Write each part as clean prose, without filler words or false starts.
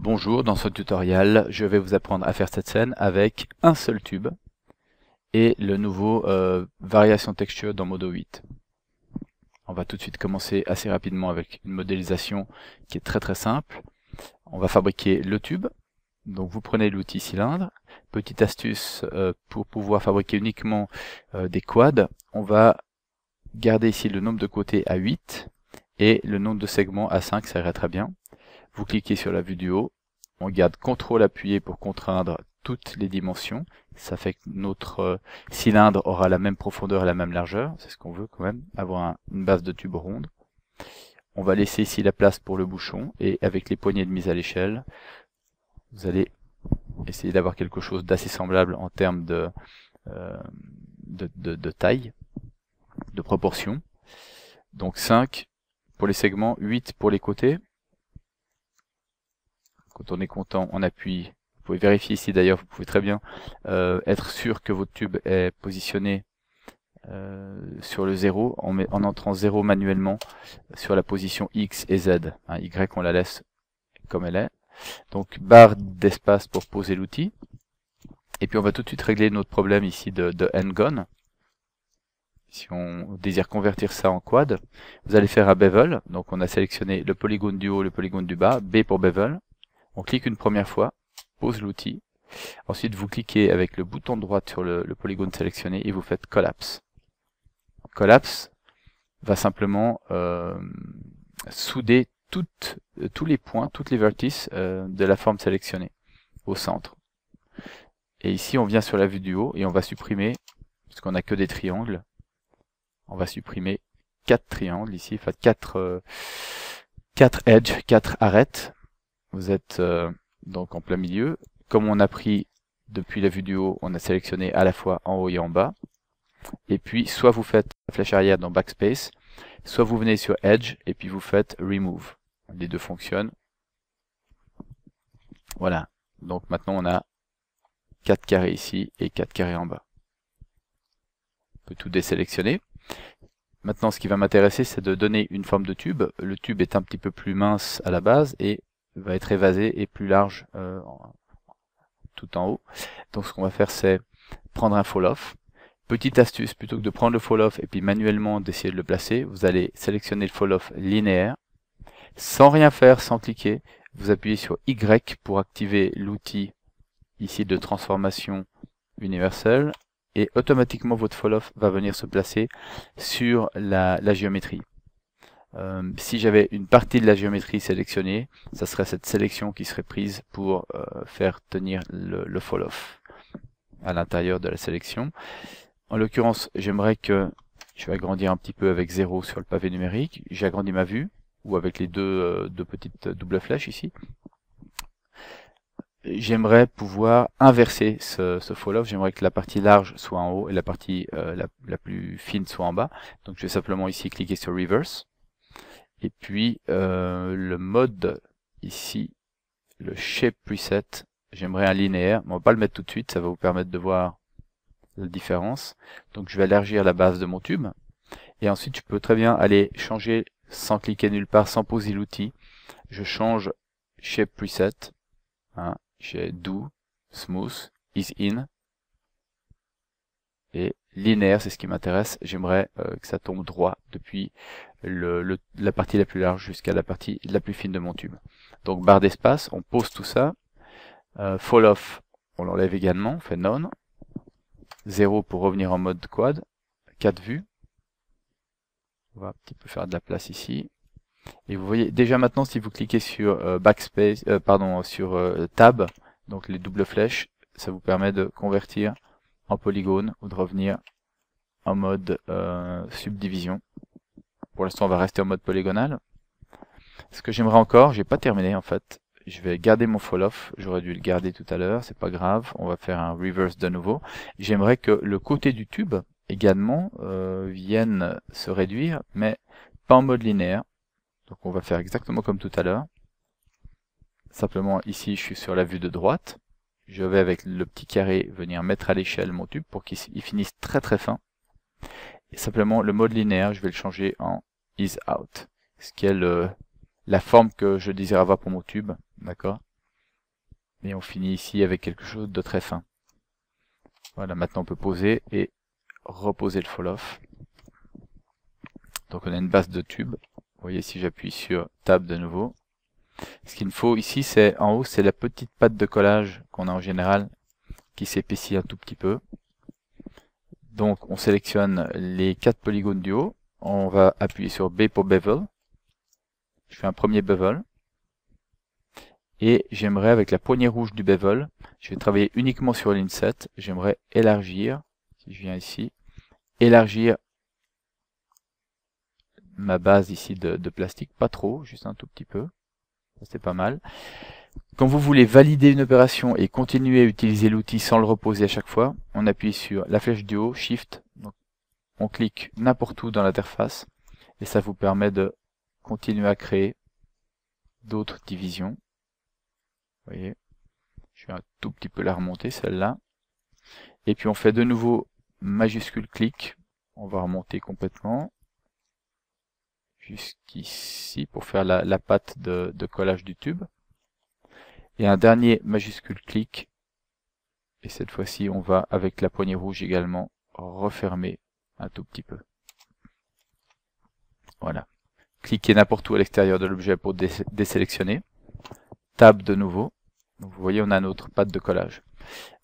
Bonjour, dans ce tutoriel, je vais vous apprendre à faire cette scène avec un seul tube et le nouveau variation texture dans Modo 8. On va tout de suite commencer assez rapidement avec une modélisation qui est très simple. On va fabriquer le tube. Donc vous prenez l'outil cylindre. Petite astuce pour pouvoir fabriquer uniquement des quads. On va garder ici le nombre de côtés à 8 et le nombre de segments à 5, ça irait très bien. Vous cliquez sur la vue du haut, on garde CTRL appuyé pour contraindre toutes les dimensions. Ça fait que notre cylindre aura la même profondeur et la même largeur. C'est ce qu'on veut quand même, avoir une base de tube ronde. On va laisser ici la place pour le bouchon et avec les poignées de mise à l'échelle, vous allez essayer d'avoir quelque chose d'assez semblable en termes de taille, de proportion. Donc 5 pour les segments, 8 pour les côtés. Quand on est content, on appuie. Vous pouvez vérifier ici d'ailleurs, vous pouvez très bien être sûr que votre tube est positionné sur le 0 en entrant 0 manuellement sur la position X et Z. Hein, y, on la laisse comme elle est. Donc barre d'espace pour poser l'outil. Et puis on va tout de suite régler notre problème ici de N-Gone. Si on désire convertir ça en quad, vous allez faire un bevel. Donc on a sélectionné le polygone du haut, le polygone du bas, B pour bevel. On clique une première fois, pose l'outil. Ensuite, vous cliquez avec le bouton droit sur le polygone sélectionné et vous faites Collapse. Collapse va simplement souder tous les points, toutes les vertices de la forme sélectionnée au centre. Et ici, on vient sur la vue du haut et on va supprimer, parce qu'on n'a que des triangles, on va supprimer 4 triangles ici, enfin 4 edges, 4 arêtes. Vous êtes donc en plein milieu. Comme on a pris depuis la vue du haut, on a sélectionné à la fois en haut et en bas. Et puis, soit vous faites la flèche arrière dans Backspace, soit vous venez sur Edge et puis vous faites Remove. Les deux fonctionnent. Voilà. Donc maintenant, on a 4 carrés ici et 4 carrés en bas. On peut tout désélectionner. Maintenant, ce qui va m'intéresser, c'est de donner une forme de tube. Le tube est un petit peu plus mince à la base et va être évasé et plus large tout en haut. Donc ce qu'on va faire, c'est prendre un fall-off. Petite astuce, plutôt que de prendre le fall-off et puis manuellement d'essayer de le placer, vous allez sélectionner le fall-off linéaire. Sans rien faire, sans cliquer, vous appuyez sur Y pour activer l'outil ici de transformation universelle et automatiquement votre fall-off va venir se placer sur la géométrie. Si j'avais une partie de la géométrie sélectionnée, ça serait cette sélection qui serait prise pour faire tenir le fall-off à l'intérieur de la sélection. En l'occurrence, j'aimerais que je vais agrandir un petit peu avec 0 sur le pavé numérique. J'ai agrandi ma vue, ou avec les deux petites doubles flèches ici. J'aimerais pouvoir inverser ce fall-off. J'aimerais que la partie large soit en haut et la partie la plus fine soit en bas. Donc je vais simplement ici cliquer sur Reverse. Et puis le mode ici, le Shape Preset, j'aimerais un linéaire, mais on va pas le mettre tout de suite, ça va vous permettre de voir la différence. Donc je vais élargir la base de mon tube, et ensuite je peux très bien aller changer sans cliquer nulle part, sans poser l'outil. Je change Shape Preset, hein, j'ai Do, Smooth, Ease In, et linéaire, c'est ce qui m'intéresse. J'aimerais que ça tombe droit depuis la partie la plus large jusqu'à la partie la plus fine de mon tube. Donc barre d'espace, on pose tout ça. Fall off, on l'enlève également, on fait None. 0 pour revenir en mode quad. 4 vues. On va un petit peu faire de la place ici. Et vous voyez, déjà maintenant, si vous cliquez sur Backspace, sur Tab, donc les doubles flèches, ça vous permet de convertir en polygone ou de revenir en mode subdivision. Pour l'instant, on va rester en mode polygonal. Ce que j'aimerais encore, j'ai pas terminé en fait. Je vais garder mon fall-off. J'aurais dû le garder tout à l'heure, c'est pas grave. On va faire un reverse de nouveau. J'aimerais que le côté du tube également vienne se réduire, mais pas en mode linéaire. Donc on va faire exactement comme tout à l'heure. Simplement ici, je suis sur la vue de droite. Je vais avec le petit carré venir mettre à l'échelle mon tube pour qu'il finisse très fin. Et simplement le mode linéaire, je vais le changer en Ease Out, ce qui est la forme que je désire avoir pour mon tube, d'accord. Et on finit ici avec quelque chose de très fin. Voilà, maintenant on peut poser et reposer le fall-off. Donc on a une base de tube. Vous voyez, si j'appuie sur Tab de nouveau, ce qu'il me faut ici, c'est en haut, c'est la petite patte de collage qu'on a en général, qui s'épaissit un tout petit peu. Donc on sélectionne les 4 polygones du haut. On va appuyer sur B pour Bevel. Je fais un premier bevel. Et j'aimerais, avec la poignée rouge du bevel, je vais travailler uniquement sur l'inset. J'aimerais élargir, si je viens ici, élargir ma base ici de plastique, pas trop, juste un tout petit peu. C'est pas mal. Quand vous voulez valider une opération et continuer à utiliser l'outil sans le reposer à chaque fois, on appuie sur la flèche du haut, Shift, donc on clique n'importe où dans l'interface, et ça vous permet de continuer à créer d'autres divisions. Vous voyez, je vais un tout petit peu la remonter, celle-là. Et puis on fait de nouveau majuscule clic. On va remonter complètement jusqu'ici pour faire la patte de collage du tube. Et un dernier majuscule clic. Et cette fois-ci, on va, avec la poignée rouge également, refermer un tout petit peu. Voilà. Cliquez n'importe où à l'extérieur de l'objet pour désélectionner. Tab de nouveau. Donc vous voyez, on a notre patte de collage.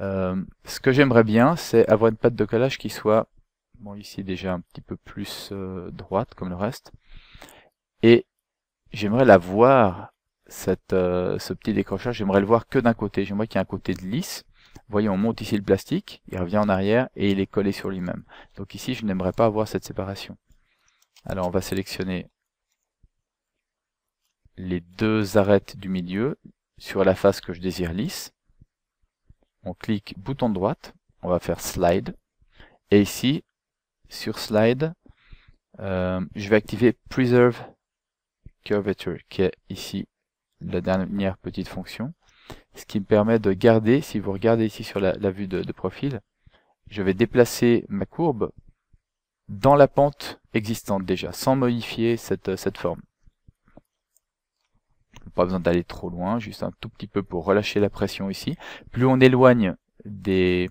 Ce que j'aimerais bien, c'est avoir une patte de collage qui soit, bon ici déjà un petit peu plus droite comme le reste. Et j'aimerais la voir, ce petit décrochage, j'aimerais le voir que d'un côté. J'aimerais qu'il y ait un côté de lisse. Vous voyez, on monte ici le plastique, il revient en arrière et il est collé sur lui-même. Donc ici, je n'aimerais pas avoir cette séparation. Alors on va sélectionner les deux arêtes du milieu sur la face que je désire lisse. On clique bouton droite, on va faire slide. Et ici, sur slide, je vais activer Preserve Curvature, qui est ici la dernière petite fonction. Ce qui me permet de garder, si vous regardez ici sur la vue de profil, je vais déplacer ma courbe dans la pente existante déjà, sans modifier cette forme. Pas besoin d'aller trop loin, juste un tout petit peu pour relâcher la pression ici. Plus on éloigne des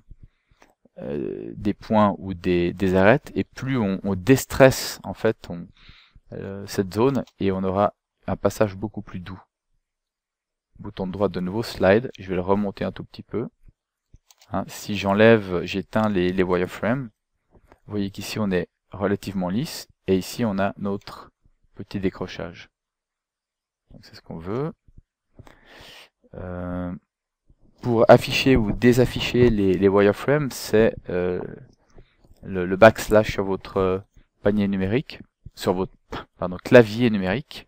points ou des arêtes, et plus on déstresse en fait cette zone, et on aura un passage beaucoup plus doux. Bouton de droite de nouveau, slide, je vais le remonter un tout petit peu. Hein, si j'enlève, j'éteins les wireframes, vous voyez qu'ici on est relativement lisse, et ici on a notre petit décrochage. Donc c'est ce qu'on veut. Pour afficher ou désafficher les wireframes, c'est le backslash sur votre panier numérique, sur votre clavier numérique.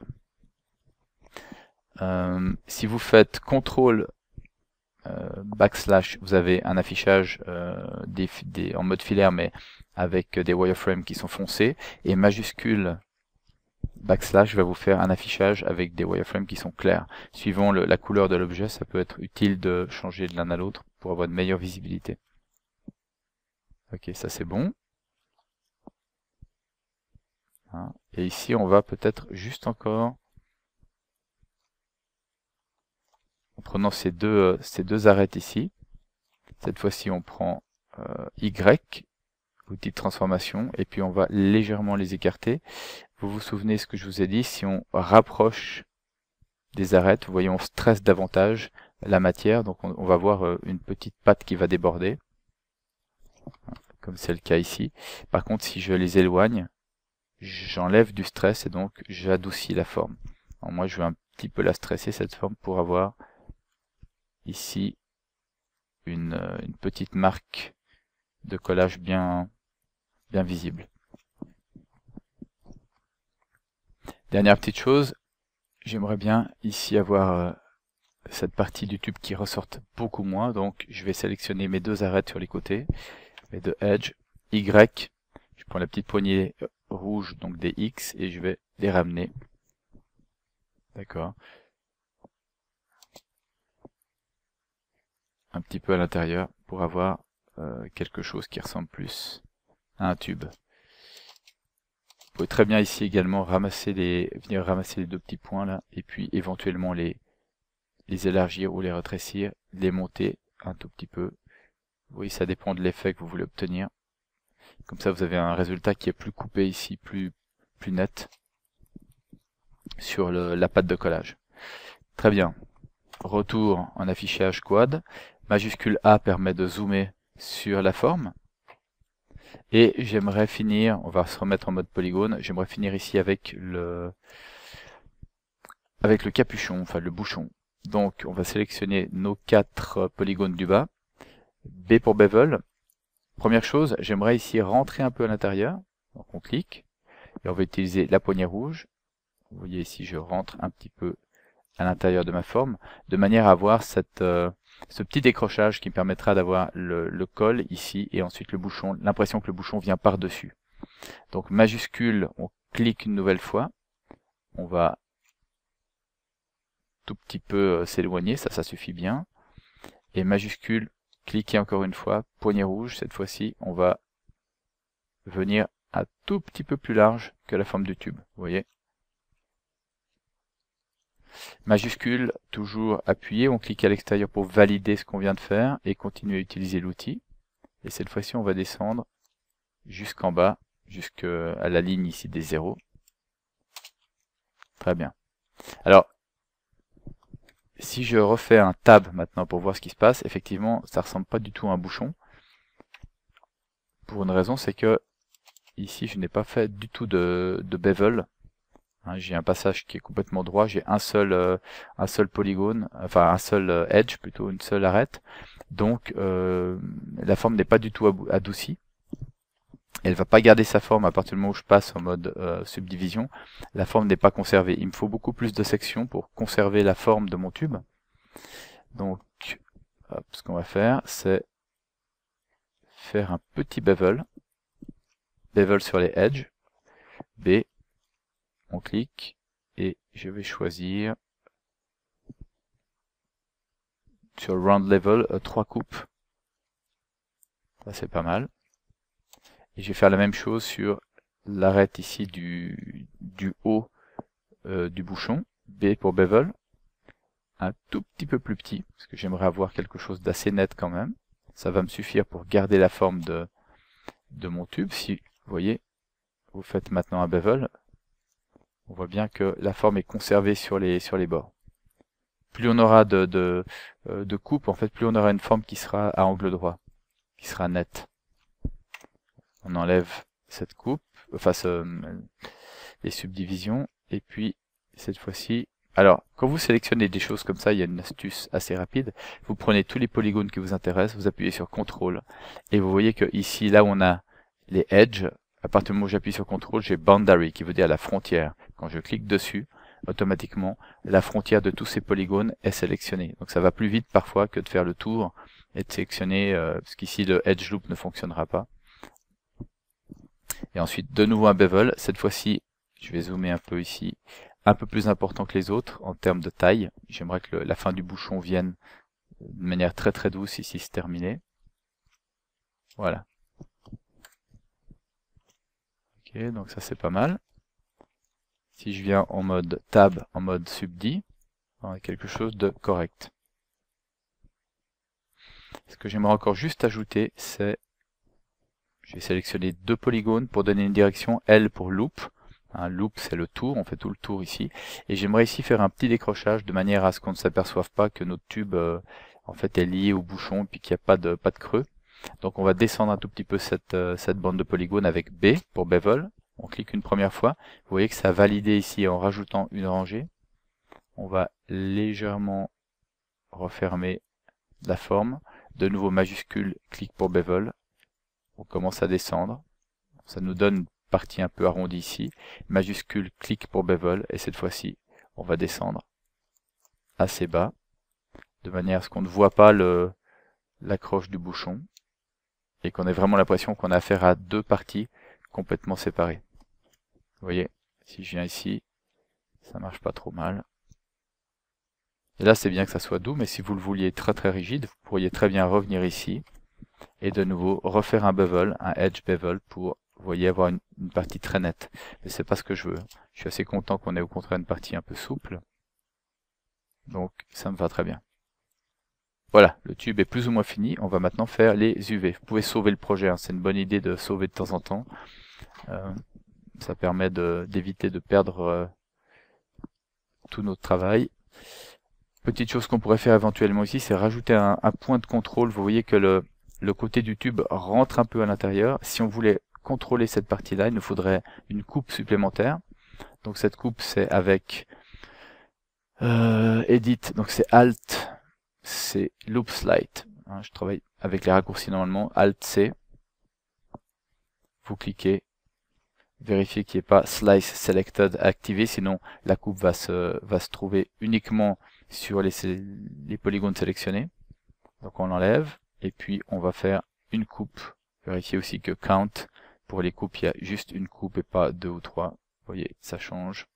Si vous faites CTRL backslash, vous avez un affichage en mode filaire, mais avec des wireframes qui sont foncés, et majuscule backslash va vous faire un affichage avec des wireframes qui sont clairs. Suivant la couleur de l'objet, ça peut être utile de changer de l'un à l'autre pour avoir une meilleure visibilité. Ok, ça c'est bon. Hein, et ici, on va peut-être juste encore, en prenant ces deux arêtes ici, cette fois-ci on prend Y, outil de transformation, et puis on va légèrement les écarter. Vous vous souvenez ce que je vous ai dit, si on rapproche des arêtes, vous voyez, on stresse davantage la matière, donc on va voir une petite patte qui va déborder, comme c'est le cas ici. Par contre, si je les éloigne, j'enlève du stress et donc j'adoucis la forme. Alors moi, je vais un petit peu la stresser, cette forme, pour avoir ici une petite marque de collage bien visible. Dernière petite chose, j'aimerais bien ici avoir cette partie du tube qui ressorte beaucoup moins, donc je vais sélectionner mes deux arêtes sur les côtés, mes deux edges, Y, je prends la petite poignée rouge, donc des X, et je vais les ramener. D'accord. Un petit peu à l'intérieur pour avoir quelque chose qui ressemble plus à un tube. Vous pouvez très bien ici également venir ramasser les deux petits points là, et puis éventuellement les les élargir ou les rétrécir, les monter un tout petit peu. Oui, ça dépend de l'effet que vous voulez obtenir. Comme ça, vous avez un résultat qui est plus coupé ici, plus net sur la pâte de collage. Très bien. Retour en affichage quad. Majuscule A permet de zoomer sur la forme. Et j'aimerais finir, on va se remettre en mode polygone, j'aimerais finir ici avec le capuchon, enfin le bouchon. Donc on va sélectionner nos 4 polygones du bas. B pour bevel. Première chose, j'aimerais ici rentrer un peu à l'intérieur. Donc on clique et on va utiliser la poignée rouge. Vous voyez ici, je rentre un petit peu à l'intérieur de ma forme, de manière à avoir ce petit décrochage qui me permettra d'avoir le col ici et ensuite le bouchon, l'impression que le bouchon vient par-dessus. Donc majuscule, on clique une nouvelle fois, on va tout petit peu s'éloigner, ça suffit bien, et majuscule, cliquez encore une fois, poignée rouge, cette fois-ci, on va venir un tout petit peu plus large que la forme du tube, vous voyez. Majuscule, toujours appuyé, on clique à l'extérieur pour valider ce qu'on vient de faire et continuer à utiliser l'outil. Et cette fois-ci, on va descendre jusqu'en bas, jusqu'à la ligne ici des 0. Très bien. Alors, si je refais un tab maintenant pour voir ce qui se passe, effectivement, ça ressemble pas du tout à un bouchon. Pour une raison, c'est que ici, je n'ai pas fait du tout de bevel. J'ai un passage qui est complètement droit, j'ai un seul polygone, enfin un seul edge, plutôt une seule arête. Donc la forme n'est pas du tout adoucie. Elle va pas garder sa forme à partir du moment où je passe en mode subdivision. La forme n'est pas conservée. Il me faut beaucoup plus de sections pour conserver la forme de mon tube. Donc hop, ce qu'on va faire, c'est faire un petit bevel. Bevel sur les edges. B. On clique et je vais choisir sur Round Level 3 coupes. Ça c'est pas mal. Et je vais faire la même chose sur l'arête ici du haut du bouchon. B pour bevel. Un tout petit peu plus petit, parce que j'aimerais avoir quelque chose d'assez net quand même. Ça va me suffire pour garder la forme de mon tube. Si vous voyez, vous faites maintenant un bevel. On voit bien que la forme est conservée sur les bords. Plus on aura de coupe, en fait, plus on aura une forme qui sera à angle droit, qui sera nette. On enlève cette coupe, enfin les subdivisions, et puis cette fois-ci. Alors, quand vous sélectionnez des choses comme ça, il y a une astuce assez rapide. Vous prenez tous les polygones qui vous intéressent, vous appuyez sur CTRL, et vous voyez que ici, là où on a les edges, à partir du moment où j'appuie sur CTRL, j'ai Boundary, qui veut dire la frontière. Quand je clique dessus, automatiquement, la frontière de tous ces polygones est sélectionnée. Donc ça va plus vite parfois que de faire le tour et de sélectionner, parce qu'ici le Edge Loop ne fonctionnera pas. Et ensuite, de nouveau un bevel. Cette fois-ci, je vais zoomer un peu ici, un peu plus important que les autres en termes de taille. J'aimerais que la fin du bouchon vienne de manière très très douce, ici c'est terminé. Voilà. Ok, donc ça c'est pas mal. Si je viens en mode tab, en mode subdi, on a quelque chose de correct. Ce que j'aimerais encore juste ajouter, c'est, je vais sélectionner 2 polygones pour donner une direction, L pour loop. Un loop, c'est le tour, on fait tout le tour ici. Et j'aimerais ici faire un petit décrochage de manière à ce qu'on ne s'aperçoive pas que notre tube en fait est lié au bouchon et puis qu'il n'y a pas de creux. Donc on va descendre un tout petit peu cette bande de polygones avec B pour bevel. On clique une première fois. Vous voyez que ça a validé ici en rajoutant une rangée. On va légèrement refermer la forme. De nouveau majuscule, clic pour bevel. On commence à descendre. Ça nous donne une partie un peu arrondie ici. Majuscule, clic pour bevel. Et cette fois-ci, on va descendre assez bas. De manière à ce qu'on ne voit pas l'accroche du bouchon. Et qu'on ait vraiment l'impression qu'on a affaire à 2 parties complètement séparées. Vous voyez, si je viens ici, ça marche pas trop mal. Et là, c'est bien que ça soit doux, mais si vous le vouliez très très rigide, vous pourriez très bien revenir ici et de nouveau refaire un bevel, un edge bevel pour, vous voyez, avoir une partie très nette. Mais c'est pas ce que je veux. Je suis assez content qu'on ait au contraire une partie un peu souple. Donc ça me va très bien. Voilà, le tube est plus ou moins fini. On va maintenant faire les UV. Vous pouvez sauver le projet, hein. C'est une bonne idée de sauver de temps en temps. Ça permet d'éviter de perdre tout notre travail. Petite chose qu'on pourrait faire éventuellement ici, c'est rajouter un point de contrôle. Vous voyez que le côté du tube rentre un peu à l'intérieur. Si on voulait contrôler cette partie-là, il nous faudrait une coupe supplémentaire. Donc cette coupe, c'est avec Edit, donc c'est Alt, c'est Loop Slide. Hein, je travaille avec les raccourcis normalement. Alt C. Vous cliquez. Vérifiez qu'il n'y ait pas Slice Selected activé, sinon la coupe va se trouver uniquement sur les polygones sélectionnés. Donc on l'enlève, et puis on va faire une coupe. Vérifiez aussi que Count, pour les coupes, il y a juste une coupe et pas 2 ou 3. Vous voyez, ça change.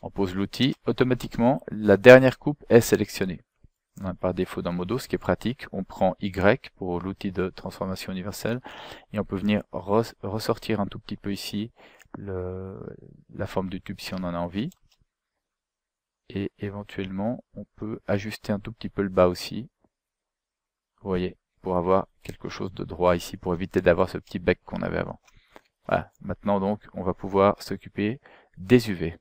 On pose l'outil, automatiquement, la dernière coupe est sélectionnée. Par défaut dans Modo, ce qui est pratique. On prend Y pour l'outil de transformation universelle et on peut venir ressortir un tout petit peu ici la forme du tube si on en a envie. Et éventuellement, on peut ajuster un tout petit peu le bas aussi. Vous voyez, pour avoir quelque chose de droit ici, pour éviter d'avoir ce petit bec qu'on avait avant. Voilà, maintenant donc, on va pouvoir s'occuper des UV.